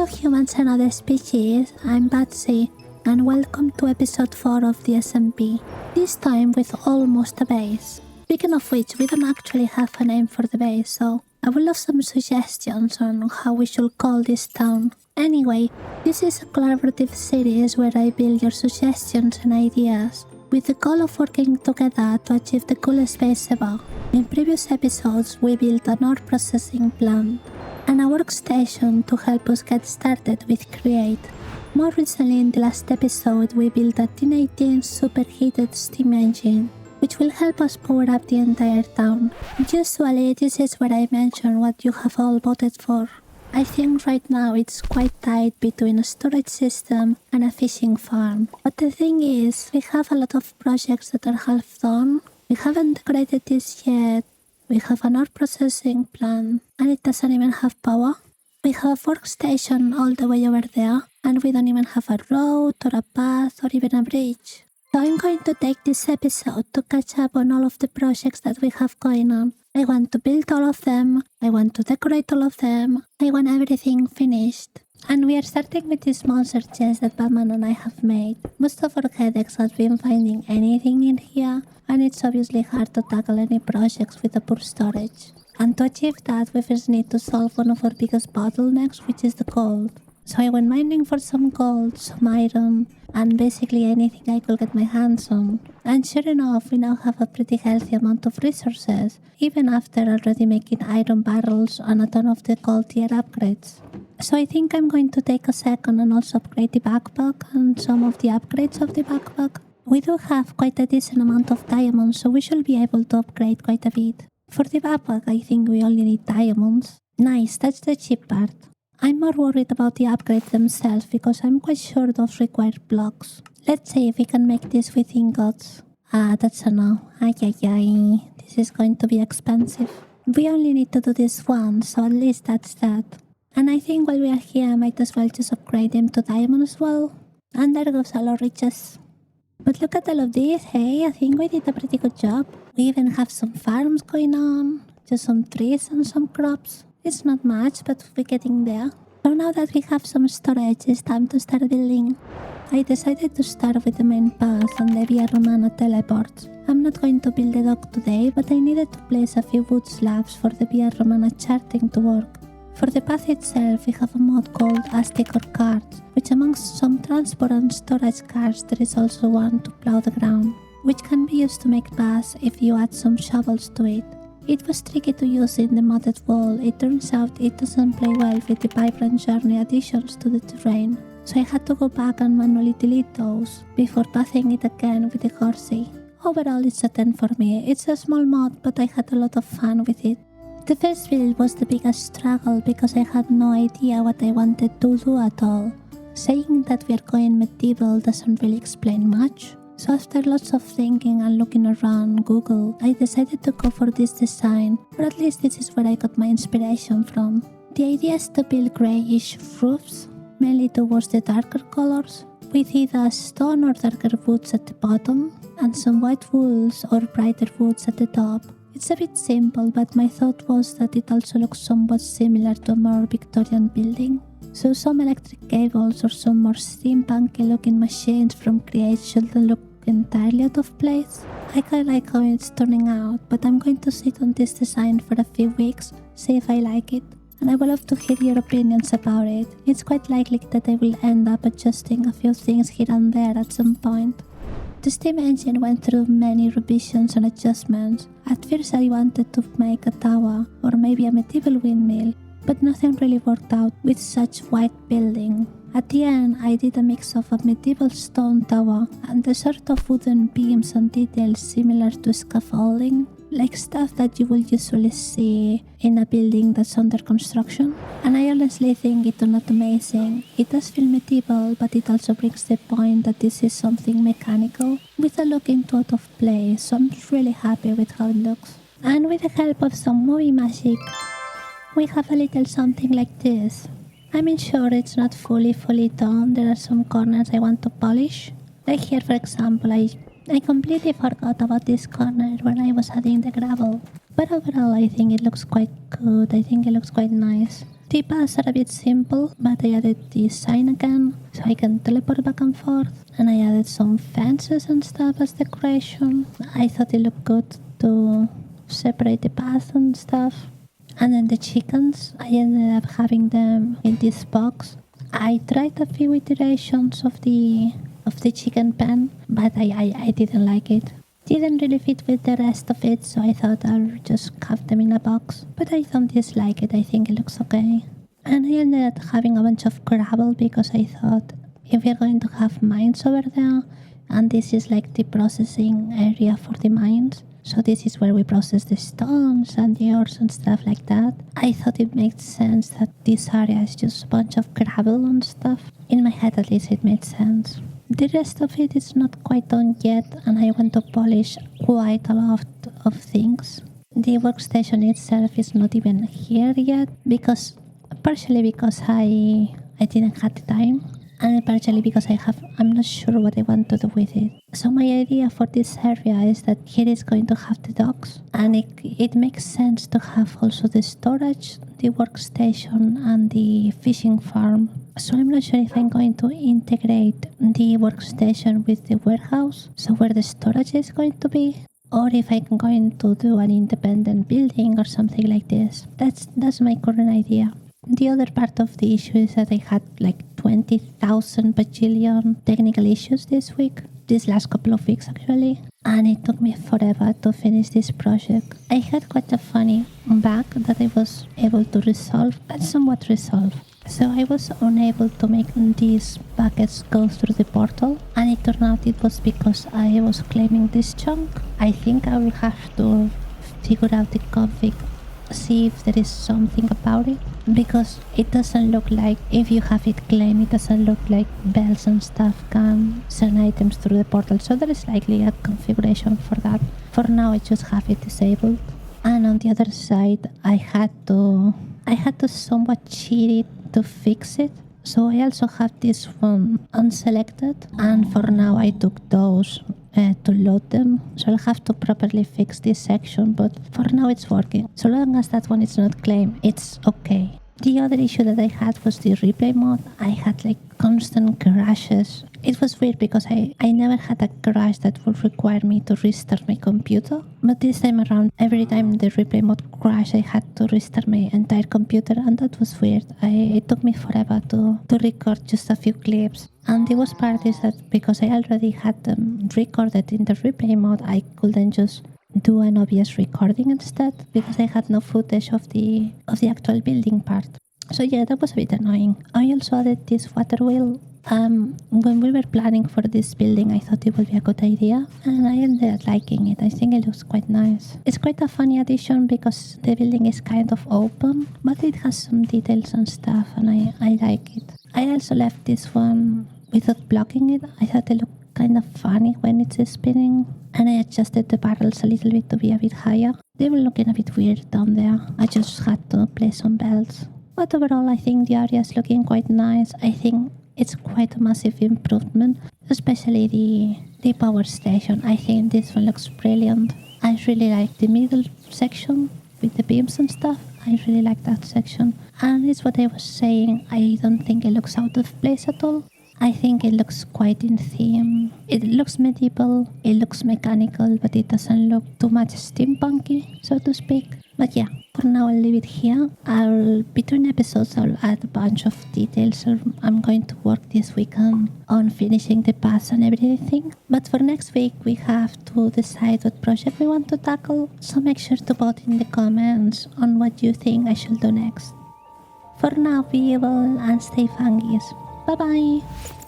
Hello humans and other species, I'm Batsy, and welcome to episode 4 of the SMP, this time with almost a base. Speaking of which, we don't actually have a name for the base, so I would love some suggestions on how we should call this town. Anyway, this is a collaborative series where I build your suggestions and ideas, with the goal of working together to achieve the coolest base ever. In previous episodes, we built an ore processing plant and a workstation to help us get started with Create. More recently, in the last episode, we built a 1018 superheated steam engine, which will help us power up the entire town. Usually, this is where I mention what you have all voted for. I think right now it's quite tight between a storage system and a fishing farm. But the thing is, we have a lot of projects that are half done. We haven't decorated this yet. We have an ore processing plant, and it doesn't even have power. We have a workstation all the way over there, and we don't even have a road or a path or even a bridge. So I'm going to take this episode to catch up on all of the projects that we have going on. I want to build all of them, I want to decorate all of them, I want everything finished. And we are starting with this monster chest that Batman and I have made. Most of our headaches have been finding anything in here, and it's obviously hard to tackle any projects with a poor storage. And to achieve that, we first need to solve one of our biggest bottlenecks, which is the gold. So I went mining for some gold, some iron, and basically anything I could get my hands on. And sure enough, we now have a pretty healthy amount of resources, even after already making iron barrels and a ton of the gold tier upgrades. So I think I'm going to take a second and also upgrade the backpack and some of the upgrades of the backpack. We do have quite a decent amount of diamonds, so we should be able to upgrade quite a bit. For the backpack, I think we only need diamonds. Nice, that's the cheap part. I'm more worried about the upgrades themselves because I'm quite sure those require blocks. Let's see if we can make this with ingots. That's a no. This is going to be expensive. We only need to do this once, so at least that's that. And I think while we are here, I might as well just upgrade them to diamond as well. And there goes all our riches. But look at all of this, hey, I think we did a pretty good job. We even have some farms going on, just some trees and some crops. It's not much, but we're getting there. So now that we have some storage, it's time to start building. I decided to start with the main path and the Via Romana teleports. I'm not going to build a dock today, but I needed to place a few wood slabs for the Via Romana charting to work. For the path itself, we have a mod called Aztec or Carts, which amongst some transport and storage cars, there is also one to plow the ground, which can be used to make paths if you add some shovels to it. It was tricky to use in the modded wall. It turns out it doesn't play well with the vibrant journey additions to the terrain, so I had to go back and manually delete those before pathing it again with the horsey. Overall, it's a 10 for me. It's a small mod, but I had a lot of fun with it. The first build was the biggest struggle because I had no idea what I wanted to do at all. Saying that we are going medieval doesn't really explain much. So after lots of thinking and looking around Google, I decided to go for this design, or at least this is where I got my inspiration from. The idea is to build greyish roofs, mainly towards the darker colors, with either stone or darker woods at the bottom, and some white walls or brighter woods at the top. It's a bit simple, but my thought was that it also looks somewhat similar to a more Victorian building. So some electric cables or some more steampunky looking machines from Create shouldn't look entirely out of place. I quite like how it's turning out, but I'm going to sit on this design for a few weeks, see if I like it, and I would love to hear your opinions about it. It's quite likely that I will end up adjusting a few things here and there at some point. The steam engine went through many revisions and adjustments. At first I wanted to make a tower or maybe a medieval windmill, but nothing really worked out with such white building. At the end, I did a mix of a medieval stone tower and the sort of wooden beams and details similar to scaffolding, like stuff that you will usually see in a building that's under construction. And I honestly think it turned out amazing. It does feel medieval, but it also brings the point that this is something mechanical without looking too out of place, so I'm really happy with how it looks. And with the help of some movie magic, we have a little something like this. I mean, sure, it's not fully done. There are some corners I want to polish. Like here, for example, I completely forgot about this corner when I was adding the gravel. But overall, I think it looks quite good. I think it looks quite nice. The paths are a bit simple, but I added the sign again, so I can teleport back and forth. And I added some fences and stuff as decoration. I thought it looked good to separate the path and stuff. And then the chickens, I ended up having them in this box. I tried a few iterations of the chicken pen, but I didn't like it. Didn't really fit with the rest of it, so I thought I'll just have them in a box. But I don't dislike it, I think it looks okay. And I ended up having a bunch of gravel because I thought if we're going to have mines over there, and this is like the processing area for the mines, so this is where we process the stones and the ores and stuff like that, I thought it made sense that this area is just a bunch of gravel and stuff. In my head at least it made sense. The rest of it is not quite done yet, and I want to polish quite a lot of things. The workstation itself is not even here yet, partially because I didn't have the time, and partially because I'm not sure what I want to do with it. So my idea for this area is that here is going to have the docks, and it makes sense to have also the storage, the workstation, and the fishing farm. So I'm not sure if I'm going to integrate the workstation with the warehouse, so where the storage is going to be, or if I'm going to do an independent building or something like this. That's my current idea. The other part of the issue is that I had like 20,000 bajillion technical issues this last couple of weeks actually, and it took me forever to finish this project. I had quite a funny bug that I was able to resolve, but somewhat resolve. So I was unable to make these buckets go through the portal, and it turned out it was because I was claiming this chunk. I think I will have to figure out the config, see if there is something about it, because it doesn't look like, if you have it claimed, it doesn't look like bells and stuff can send items through the portal, so there is likely a configuration for that. For now I just have it disabled. And on the other side I had to somewhat cheat it to fix it. So I also have this one unselected, and for now I took those to load them. So I'll have to properly fix this section, but for now it's working. So long as that one is not claimed, it's okay. The other issue that I had was the replay mode. I had like constant crashes. It was weird because I never had a crash that would require me to restart my computer. But this time around, every time the replay mode crashed, I had to restart my entire computer, and that was weird. It took me forever to record just a few clips. And the worst part is that because I already had them recorded in the replay mode, I couldn't just do an obvious recording instead because I had no footage of the actual building part. So yeah, that was a bit annoying. I also added this water wheel. When we were planning for this building, I thought it would be a good idea, and I ended up liking it. I think it looks quite nice. It's quite a funny addition because the building is kind of open, but it has some details and stuff, and I like it. I also left this one without blocking it. I thought it looked kind of funny when it's spinning, and I adjusted the barrels a little bit to be a bit higher. They were looking a bit weird down there. I just had to place some bells. But overall, I think the area is looking quite nice. I think it's quite a massive improvement, especially the power station. I think this one looks brilliant. I really like the middle section with the beams and stuff. I really like that section. And it's what I was saying, I don't think it looks out of place at all. I think it looks quite in theme. It looks medieval, it looks mechanical, but it doesn't look too much steampunky, so to speak. But yeah, for now I'll leave it here. Between episodes I'll add a bunch of details. I'm going to work this weekend on finishing the paths and everything. But for next week we have to decide what project we want to tackle. So make sure to vote in the comments on what you think I should do next. For now, be able and stay fungus. Bye bye!